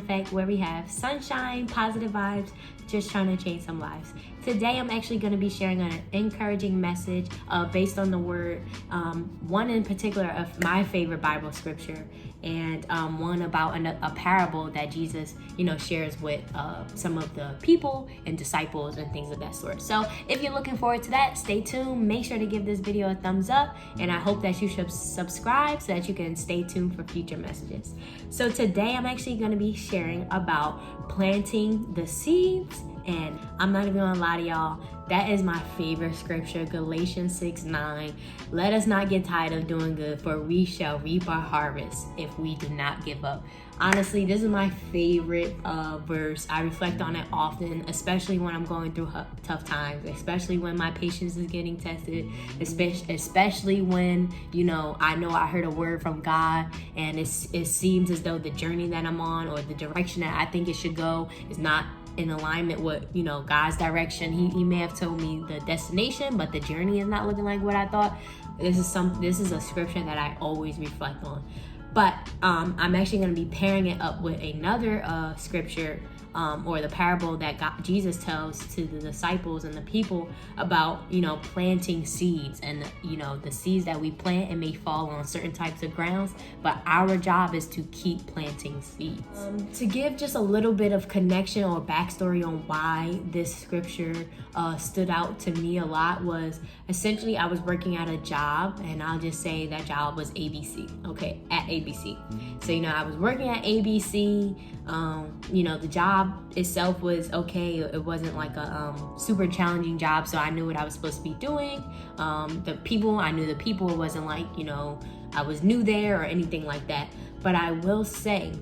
effect where we have sunshine, positive vibes, just trying to change some lives. Today, I'm actually going to be sharing an encouraging message based on the word, one in particular of my favorite Bible scripture, and one about a parable that Jesus, shares with some of the people and disciples and things of that sort. So if you're looking forward to that, stay tuned. Make sure to give this video a thumbs up, and I hope that you should subscribe so that you can stay tuned for future messages. So today, I'm actually going to be sharing about planting the seeds. And I'm not even gonna lie to y'all, that is my favorite scripture, Galatians 6:9. Let us not get tired of doing good, for we shall reap our harvest if we do not give up. Honestly, this is my favorite verse. I reflect on it often, especially when I'm going through tough times, especially when my patience is getting tested, especially when, I know I heard a word from God and it seems as though the journey that I'm on or the direction that I think it should go is not in alignment with, God's direction. He may have told me the destination, but the journey is not looking like what I thought. This is a scripture that I always reflect on. But I'm actually going to be pairing it up with another scripture or the parable that Jesus tells to the disciples and the people about, planting seeds. And, the seeds that we plant, it may fall on certain types of grounds, but our job is to keep planting seeds. To give just a little bit of connection or backstory on why this scripture stood out to me a lot was essentially I was working at a job, and I'll just say that job was ABC, okay, at ABC. So, I was working at ABC. The job itself was okay. It wasn't like a super challenging job, so I knew what I was supposed to be doing. I knew the people. It wasn't like, I was new there or anything like that. But I will say,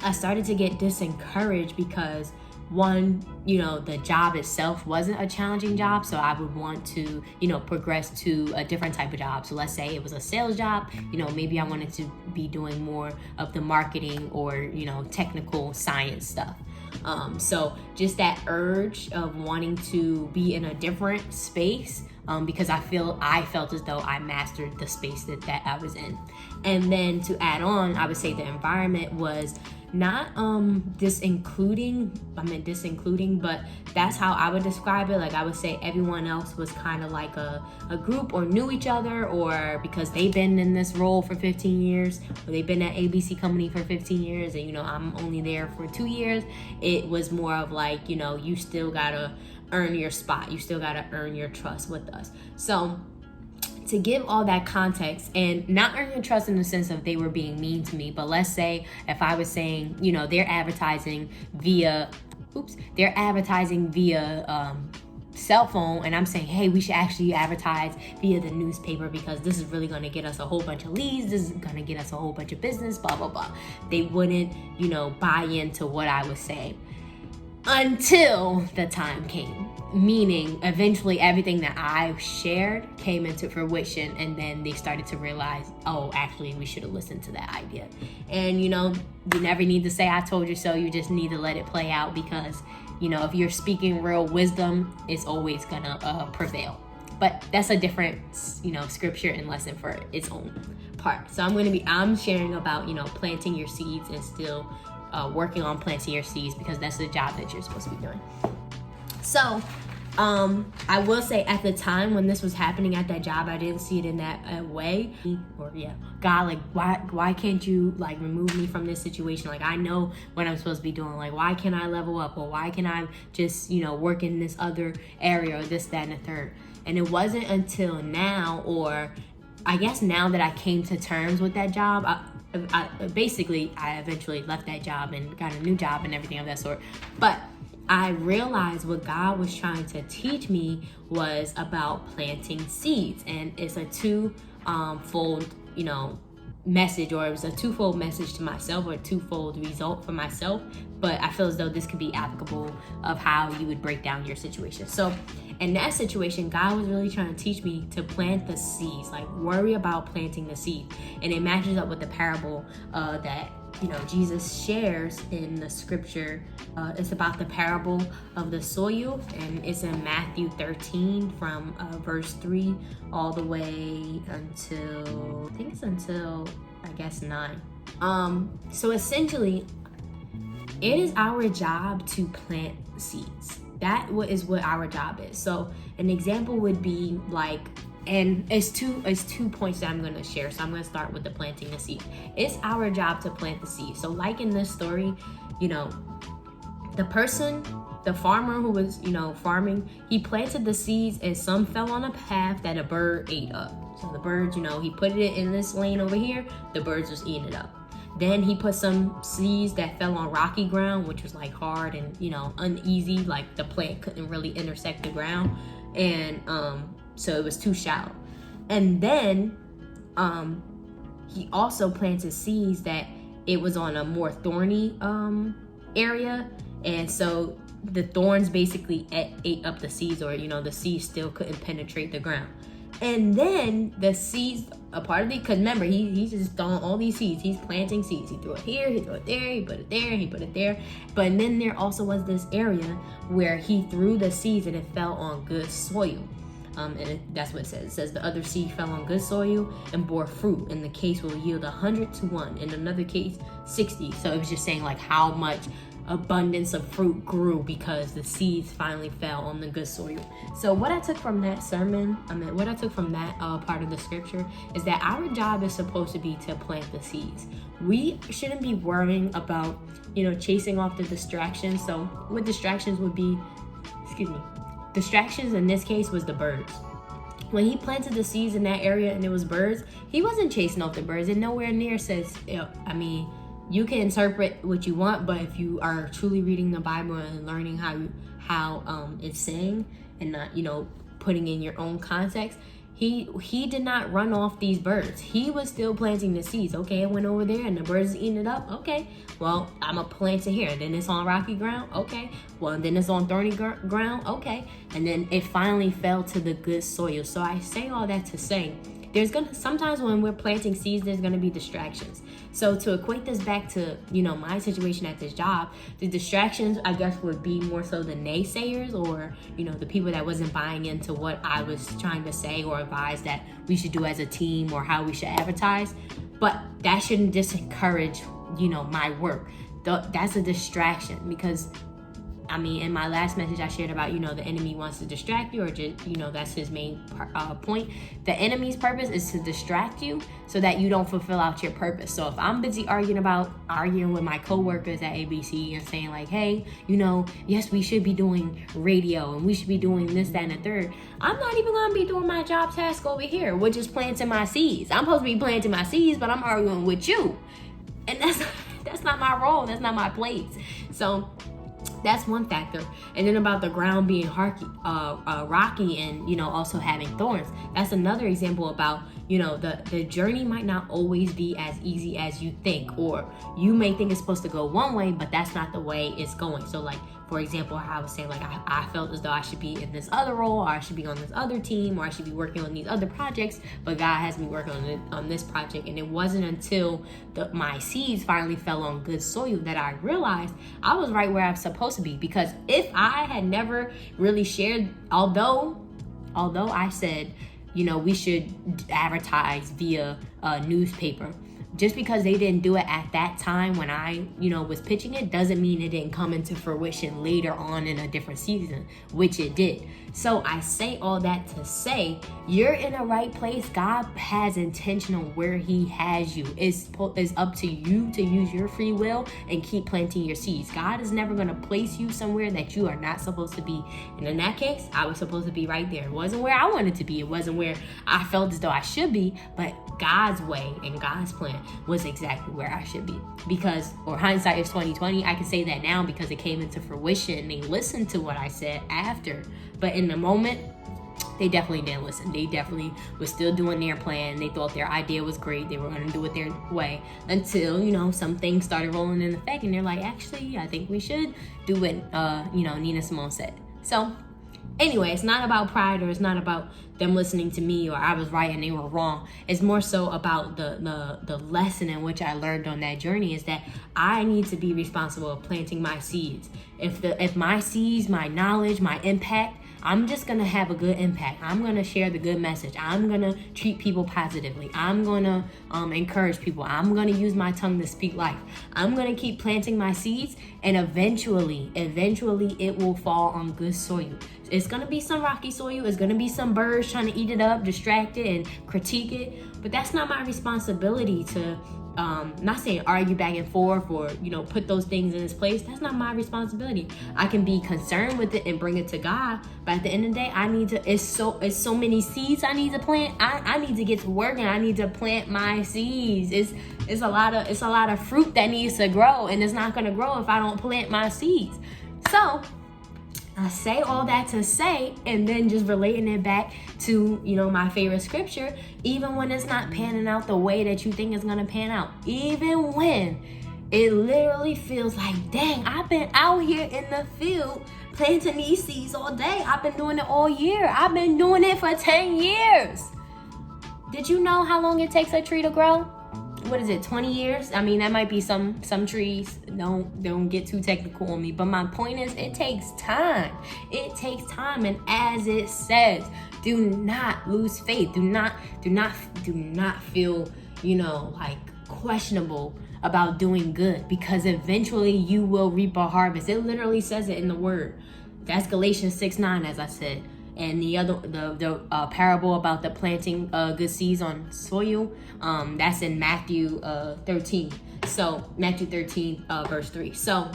I started to get disencouraged because one, the job itself wasn't a challenging job, so I would want to, progress to a different type of job. So let's say it was a sales job, maybe I wanted to be doing more of the marketing or, technical science stuff. So just that urge of wanting to be in a different space, because I felt as though I mastered the space that I was in. And then to add on, I would say the environment was not disincluding, but that's how I would describe it. Like I would say everyone else was kind of like a group or knew each other, or because they've been in this role for 15 years or they've been at ABC company for 15 years and I'm only there for 2 years. It was more of like, you still gotta earn your spot, you still gotta earn your trust with us. So to give all that context, and not earning trust in the sense of they were being mean to me, but let's say if I was saying, they're advertising via cell phone, and I'm saying, hey, we should actually advertise via the newspaper because this is really going to get us a whole bunch of leads, this is going to get us a whole bunch of business, blah, blah, blah. They wouldn't, buy into what I was saying until the time came. Meaning, eventually everything that I shared came into fruition, and then they started to realize, oh, actually, we should have listened to that idea. And, you never need to say, I told you so. You just need to let it play out because, if you're speaking real wisdom, it's always gonna prevail. But that's a different, scripture and lesson for its own part. So I'm sharing about, planting your seeds and still working on planting your seeds because that's the job that you're supposed to be doing. So, I will say at the time when this was happening at that job, I didn't see it in that way. Or God, like, why can't you like remove me from this situation? Like, I know what I'm supposed to be doing. Like, why can't I level up? Or why can I just, work in this other area or this, that, and the third? And it wasn't until now, or I guess now that I came to terms with that job, I eventually left that job and got a new job and everything of that sort. But I realized what God was trying to teach me was about planting seeds, and it's a twofold, message, or it was a twofold message to myself, or a twofold result for myself. But I feel as though this could be applicable of how you would break down your situation. So in that situation, God was really trying to teach me to plant the seeds, like worry about planting the seed. And it matches up with the parable that Jesus shares in the scripture. It's about the parable of the soil, and it's in Matthew 13 from verse 3 all the way until I guess 9. So essentially, it is our job to plant seeds. That is what our job is. So an example would be like, and it's two points that I'm going to share. So I'm going to start with the planting the seed. It's our job to plant the seed. So like in this story, you know, the farmer who was, you know, farming, he planted the seeds and some fell on a path that a bird ate up. So the birds, you know, he put it in this lane over here, the birds was eating it up. Then he put some seeds that fell on rocky ground, which was like hard and, you know, uneasy, like the plant couldn't really intersect the ground. And so it was too shallow. And then he also planted seeds that it was on a more thorny area. And so the thorns basically ate up the seeds, or, you know, the seeds still couldn't penetrate the ground. And then the seeds, a part of it, because remember, he's just throwing all these seeds. He's planting seeds. He threw it here, he threw it there, he put it there, he put it there. But then there also was this area where he threw the seeds and it fell on good soil. That's what it says. It says the other seed fell on good soil and bore fruit. In the case will yield 100 to 1. In another case, 60. So it was just saying like how much abundance of fruit grew because the seeds finally fell on the good soil. So what I took from that sermon, what I took from that part of the scripture is that our job is supposed to be to plant the seeds. We shouldn't be worrying about, you know, chasing off the distractions. So what distractions would be, distractions in this case was the birds. When he planted the seeds in that area and it was birds, he wasn't chasing off the birds. And nowhere near says, you can interpret what you want, but if you are truly reading the Bible and learning how it's saying and not, you know, putting in your own context, he did not run off these birds. He was still planting the seeds. Okay, it went over there and the birds is eating it up. Okay, well, I'm gonna plant it here. Then it's on rocky ground. Okay, well, then it's on thorny ground. Okay, and then it finally fell to the good soil. So I say all that to say, sometimes when we're planting seeds, there's gonna be distractions. So to equate this back to, you know, my situation at this job, the distractions, I guess, would be more so the naysayers, or, you know, the people that wasn't buying into what I was trying to say or advise that we should do as a team or how we should advertise. But that shouldn't discourage, you know, my work. That's a distraction, because in my last message I shared about, you know, the enemy wants to distract you, or just, you know, that's his main point. The enemy's purpose is to distract you so that you don't fulfill out your purpose. So if I'm busy arguing with my coworkers at ABC and saying like, hey, you know, yes, we should be doing radio and we should be doing this, that, and the third, I'm not even going to be doing my job task over here, which is planting my seeds. I'm supposed to be planting my seeds, but I'm arguing with you. And that's not my role. That's not my place. So that's one factor. And then about the ground being rocky and, you know, also having thorns. That's another example about, you know, the journey might not always be as easy as you think, or you may think it's supposed to go one way, but that's not the way it's going. So like, for example, I was saying like, I felt as though I should be in this other role, or I should be on this other team, or I should be working on these other projects, but God has me working on this project. And it wasn't until my seeds finally fell on good soil that I realized I was right where I was supposed to be. Because if I had never really shared, although I said, you know, we should advertise via a newspaper, just because they didn't do it at that time when I, you know, was pitching it, doesn't mean it didn't come into fruition later on in a different season, which it did. So I say all that to say, you're in a right place. God has intention on where he has you. It's up to you to use your free will and keep planting your seeds. God is never going to place you somewhere that you are not supposed to be. And in that case, I was supposed to be right there. It wasn't where I wanted to be. It wasn't where I felt as though I should be, but God's way and God's plan was exactly where I should be. Because, or hindsight is 2020, I can say that now because it came into fruition. They listened to what I said after. But in the moment, they definitely didn't listen. They definitely was still doing their plan. They thought their idea was great. They were going to do it their way until, you know, some things started rolling in effect. And they're like, actually, I think we should do what, you know, Nina-Simone said. So anyway, it's not about pride, or it's not about them listening to me, or I was right and they were wrong. It's more so about the lesson in which I learned on that journey, is that I need to be responsible of planting my seeds. If my seeds, my knowledge, my impact, I'm just gonna have a good impact. I'm gonna share the good message. I'm gonna treat people positively. I'm gonna encourage people. I'm gonna use my tongue to speak life. I'm gonna keep planting my seeds, and eventually it will fall on good soil. It's gonna be some rocky soil. It's gonna be some birds trying to eat it up, distract it, and critique it. But that's not my responsibility to not saying argue back and forth or put those things in its place. That's not my responsibility. I can be concerned with it and bring it to God, but at the end of the day, I need to. It's so many seeds I need to plant. I need to get to work, and I need to plant my seeds. It's a lot of fruit that needs to grow, and it's not gonna grow if I don't plant my seeds. So I say all that to say, and then just relating it back to, my favorite scripture, even when it's not panning out the way that you think it's going to pan out, even when it literally feels like, dang, I've been out here in the field planting these seeds all day. I've been doing it all year. I've been doing it for 10 years. Did you know how long it takes a tree to grow? What is it, 20 years? I mean, that might be some trees. Don't get too technical on me. But my point is, it takes time. It takes time. And as it says, do not lose faith. Do not feel, like questionable about doing good, because eventually you will reap a harvest. It literally says it in the word. That's Galatians 6:9, as I said. And the parable about the planting good seeds on soil, that's in Matthew 13. So Matthew 13 verse 3. So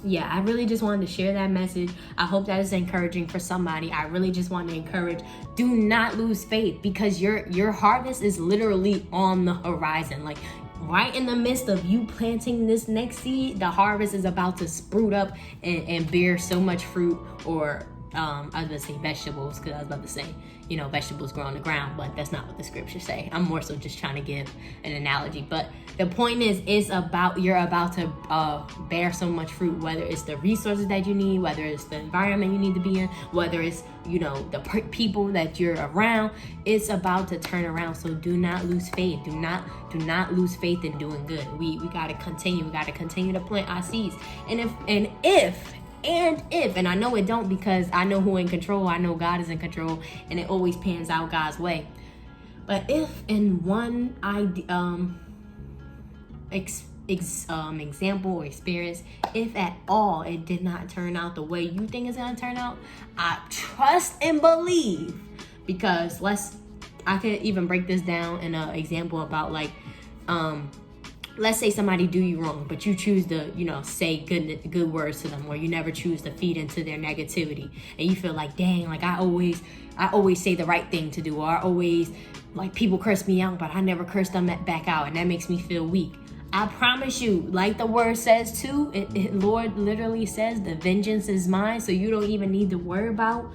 yeah, I really just wanted to share that message. I hope that is encouraging for somebody. I really just want to encourage, do not lose faith, because your harvest is literally on the horizon. Like right in the midst of you planting this next seed, the harvest is about to sprout up and bear so much fruit. Or I was going to say vegetables, because I was about to say, vegetables grow on the ground, but that's not what the scriptures say. I'm more so just trying to give an analogy. But the point is, you're about to bear so much fruit, whether it's the resources that you need, whether it's the environment you need to be in, whether it's, the people that you're around. It's about to turn around. So do not lose faith. Do not lose faith in doing good. We got to continue. We got to continue to plant our seeds. And if, and I know it don't, because I know who in control. I know God is in control, and it always pans out God's way. But if in one example or experience, if at all it did not turn out the way you think it's gonna turn out, I trust and believe, because I could even break this down in an example about let's say somebody do you wrong, but you choose to, say good words to them, or you never choose to feed into their negativity, and you feel like, dang, like I always say the right thing to do, or I always, like, people curse me out, but I never curse them back out, and that makes me feel weak. I promise you, like the word says too, Lord literally says, the vengeance is mine, so you don't even need to worry about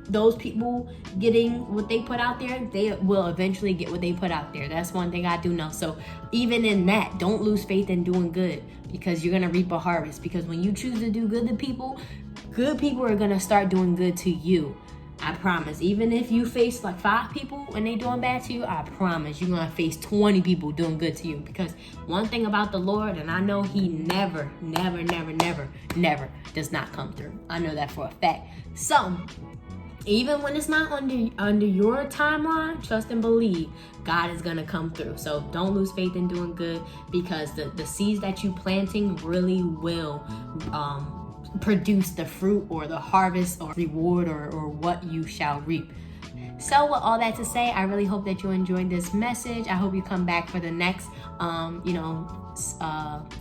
those people getting what they put out there. They will eventually get what they put out there. That's one thing I do know. So even in that, don't lose faith in doing good, because you're gonna reap a harvest. Because when you choose to do good to people, good people are gonna start doing good to you. I promise. Even if you face like 5 people and they doing bad to you, I promise you're gonna face 20 people doing good to you. Because one thing about the Lord, and I know He never does not come through. I know that for a fact. So even when it's not under your timeline, trust and believe God is gonna come through. So don't lose faith in doing good, because the seeds that you planting really will produce the fruit or the harvest or reward or what you shall reap. So with all that to say, I really hope that you enjoyed this message. I hope you come back for the next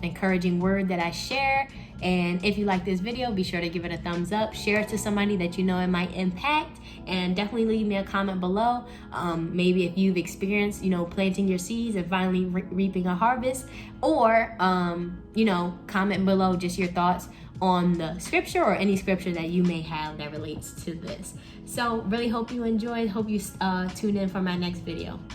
encouraging word that I share. And if you like this video, be sure to give it a thumbs up, share it to somebody that you know it might impact, and definitely leave me a comment below. Maybe if you've experienced, planting your seeds and finally reaping a harvest, or, comment below just your thoughts on the scripture or any scripture that you may have that relates to this. So really hope you enjoyed. Hope you tune in for my next video.